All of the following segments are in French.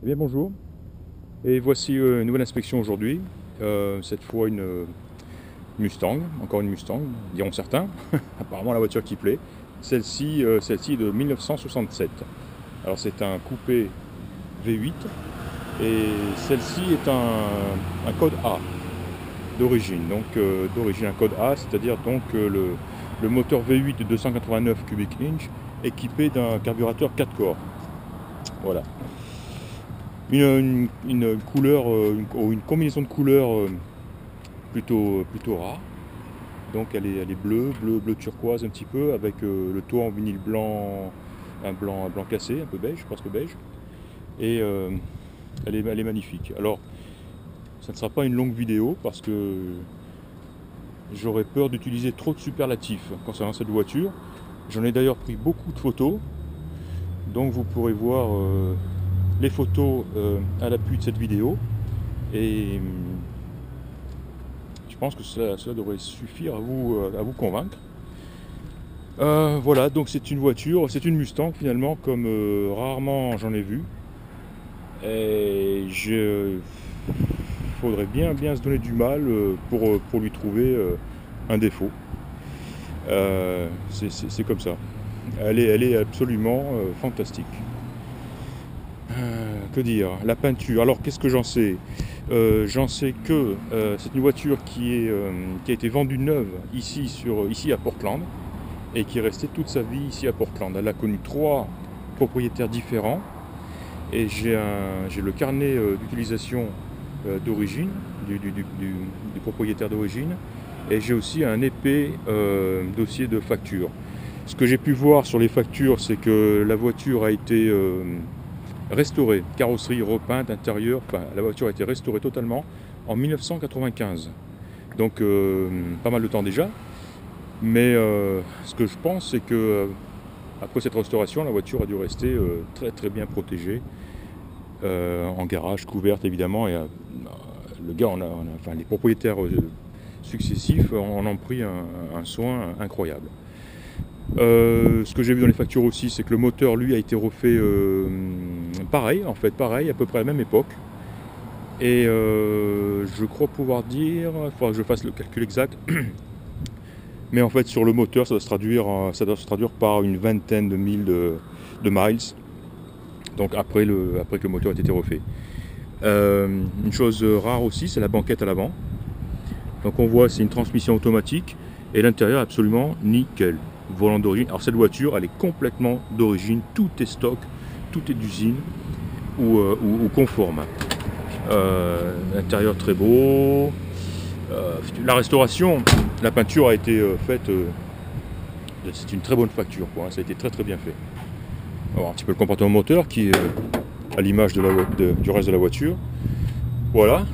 Eh bien bonjour, et voici une nouvelle inspection aujourd'hui, cette fois une Mustang, encore une Mustang, diront certains, apparemment la voiture qui plaît, celle-ci est de 1967, alors c'est un coupé V8, et celle-ci est un code A d'origine, donc d'origine un code A, c'est-à-dire donc le moteur V8 de 289 cubic inch équipé d'un carburateur 4 corps, voilà. Une couleur, une combinaison de couleurs plutôt rare. Donc elle est bleu turquoise un petit peu, avec le toit en vinyle blanc, un blanc cassé, un peu beige, presque beige. Et elle est magnifique. Alors, ça ne sera pas une longue vidéo parce que j'aurais peur d'utiliser trop de superlatifs concernant cette voiture. J'en ai d'ailleurs pris beaucoup de photos, donc vous pourrez voir les photos à l'appui de cette vidéo, et je pense que cela devrait suffire à vous convaincre. Voilà, donc c'est une voiture, c'est une Mustang finalement, comme rarement j'en ai vu, et faudrait bien se donner du mal pour lui trouver un défaut. C'est comme ça, elle est absolument fantastique. Que dire? La peinture. Alors qu'est-ce que j'en sais? J'en sais que c'est une voiture qui a été vendue neuve ici à Portland, et qui est restée toute sa vie ici à Portland. Elle a connu 3 propriétaires différents, et j'ai le carnet d'utilisation d'origine du propriétaire d'origine, et j'ai aussi un épais dossier de facture. Ce que j'ai pu voir sur les factures, c'est que la voiture a été restaurée, carrosserie repeinte, intérieur, enfin la voiture a été restaurée totalement en 1995. Donc pas mal de temps déjà. Mais ce que je pense, c'est que après cette restauration, la voiture a dû rester très bien protégée, en garage, couverte évidemment, et le gars, enfin les propriétaires successifs en ont pris un soin incroyable. Ce que j'ai vu dans les factures aussi, c'est que le moteur, lui, a été refait pareil, à peu près à la même époque. Et je crois pouvoir dire, il faudra que je fasse le calcul exact, mais en fait sur le moteur, ça doit se traduire par une vingtaine de milles de miles, donc après que le moteur ait été refait. Une chose rare aussi, c'est la banquette à l'avant. Donc on voit, c'est une transmission automatique, et l'intérieur est absolument nickel. Volant d'origine. Alors cette voiture, elle est complètement d'origine, tout est stock, tout est d'usine ou conforme. L'intérieur très beau. La restauration, la peinture a été faite. C'est une très bonne facture, quoi. Ça a été très bien fait. On va voir un petit peu le comportement moteur qui est à l'image du reste de la voiture. Voilà.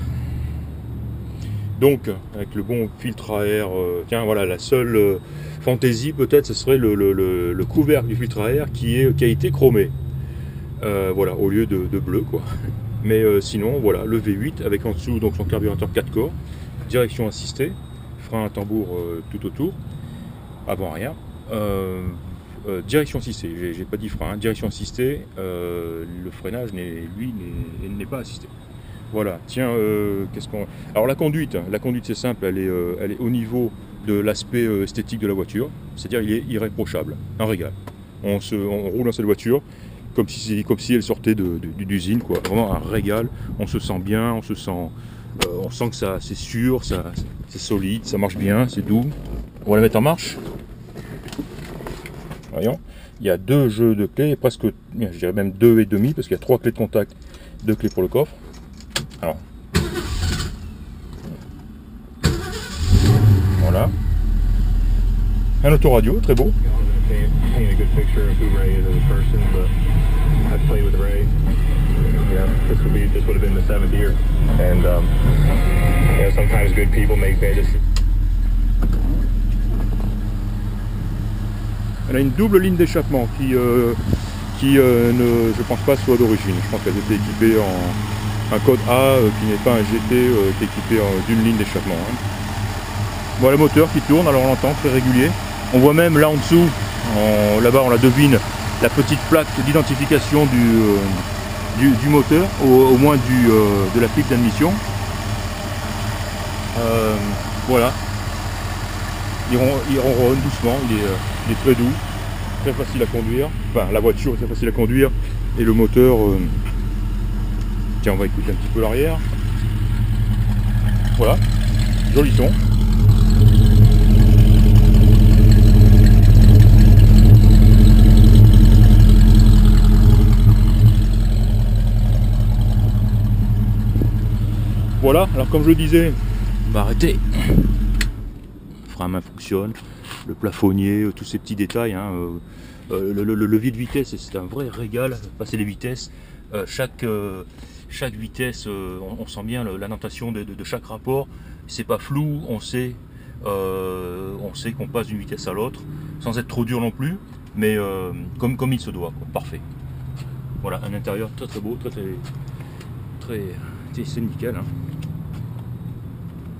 Donc, avec le bon filtre à air, tiens, voilà, la seule fantaisie peut-être, ce serait le couvercle du filtre à air qui a été chromé. Voilà, au lieu de bleu, quoi. Mais sinon, voilà, le V8 avec en dessous donc son carburateur 4 corps, direction assistée, frein à tambour tout autour, avant arrière. Direction assistée, j'ai pas dit frein, hein, direction assistée, le freinage n'est pas assisté. Voilà, tiens, alors la conduite c'est simple, elle est au niveau de l'aspect esthétique de la voiture, c'est-à-dire il est irréprochable, un régal. On roule dans cette voiture comme si elle sortait d'usine, quoi. Vraiment un régal, on se sent bien, on sent que c'est sûr, c'est solide, ça marche bien, c'est doux. On va la mettre en marche. Voyons, il y a 2 jeux de clés, presque, je dirais même 2 et demi, parce qu'il y a 3 clés de contact, 2 clés pour le coffre. Alors, voilà, un autoradio très beau. Elle a une double ligne d'échappement qui je pense pas soit d'origine. Je pense qu'elle était équipée en un code A qui n'est pas un GT, qui est équipé d'une ligne d'échappement. Hein. Voilà le moteur qui tourne, alors on l'entend très régulier. On voit même là en dessous, là-bas on la devine, la petite plaque d'identification du moteur, au moins de la pipe d'admission. Voilà, il ronronne doucement, il est très doux, très facile à conduire. Enfin, la voiture est très facile à conduire et le moteur. Tiens, on va écouter un petit peu l'arrière. Voilà, joli son. Voilà, alors comme je le disais, on va arrêter. Le frein à main fonctionne, le plafonnier, tous ces petits détails. Hein, le levier de vitesse, c'est un vrai régal. Passer les vitesses, chaque vitesse, on sent bien la notation de chaque rapport. C'est pas flou, on sait qu'on passe d'une vitesse à l'autre, sans être trop dur non plus, mais comme il se doit, quoi. Parfait. Voilà, un intérieur très très beau, c'est nickel. Hein.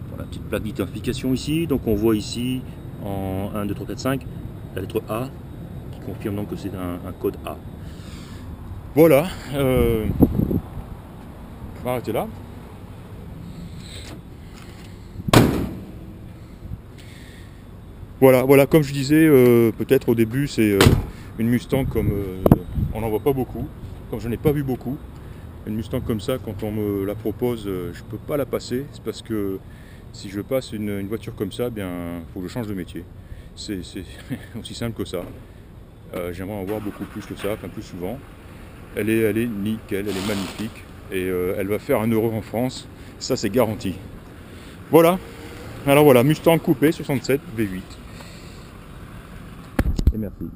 Voilà, petite plaque d'identification ici, donc on voit ici en 1, 2, 3, 4, 5 la lettre A qui confirme donc que c'est un code A. Voilà, on va arrêter là. Voilà, comme je disais, peut-être au début c'est une Mustang comme on n'en voit pas beaucoup, comme je n'ai pas vu beaucoup. Une Mustang comme ça, quand on me la propose, je peux pas la passer. C'est parce que si je passe une voiture comme ça, bien, faut que je change de métier. C'est aussi simple que ça. J'aimerais en voir beaucoup plus que ça, enfin plus souvent. Elle est nickel, elle est magnifique. Et elle va faire 1 euro en France. Ça, c'est garanti. Voilà. Alors voilà, Mustang coupé 67 V8. Et merci.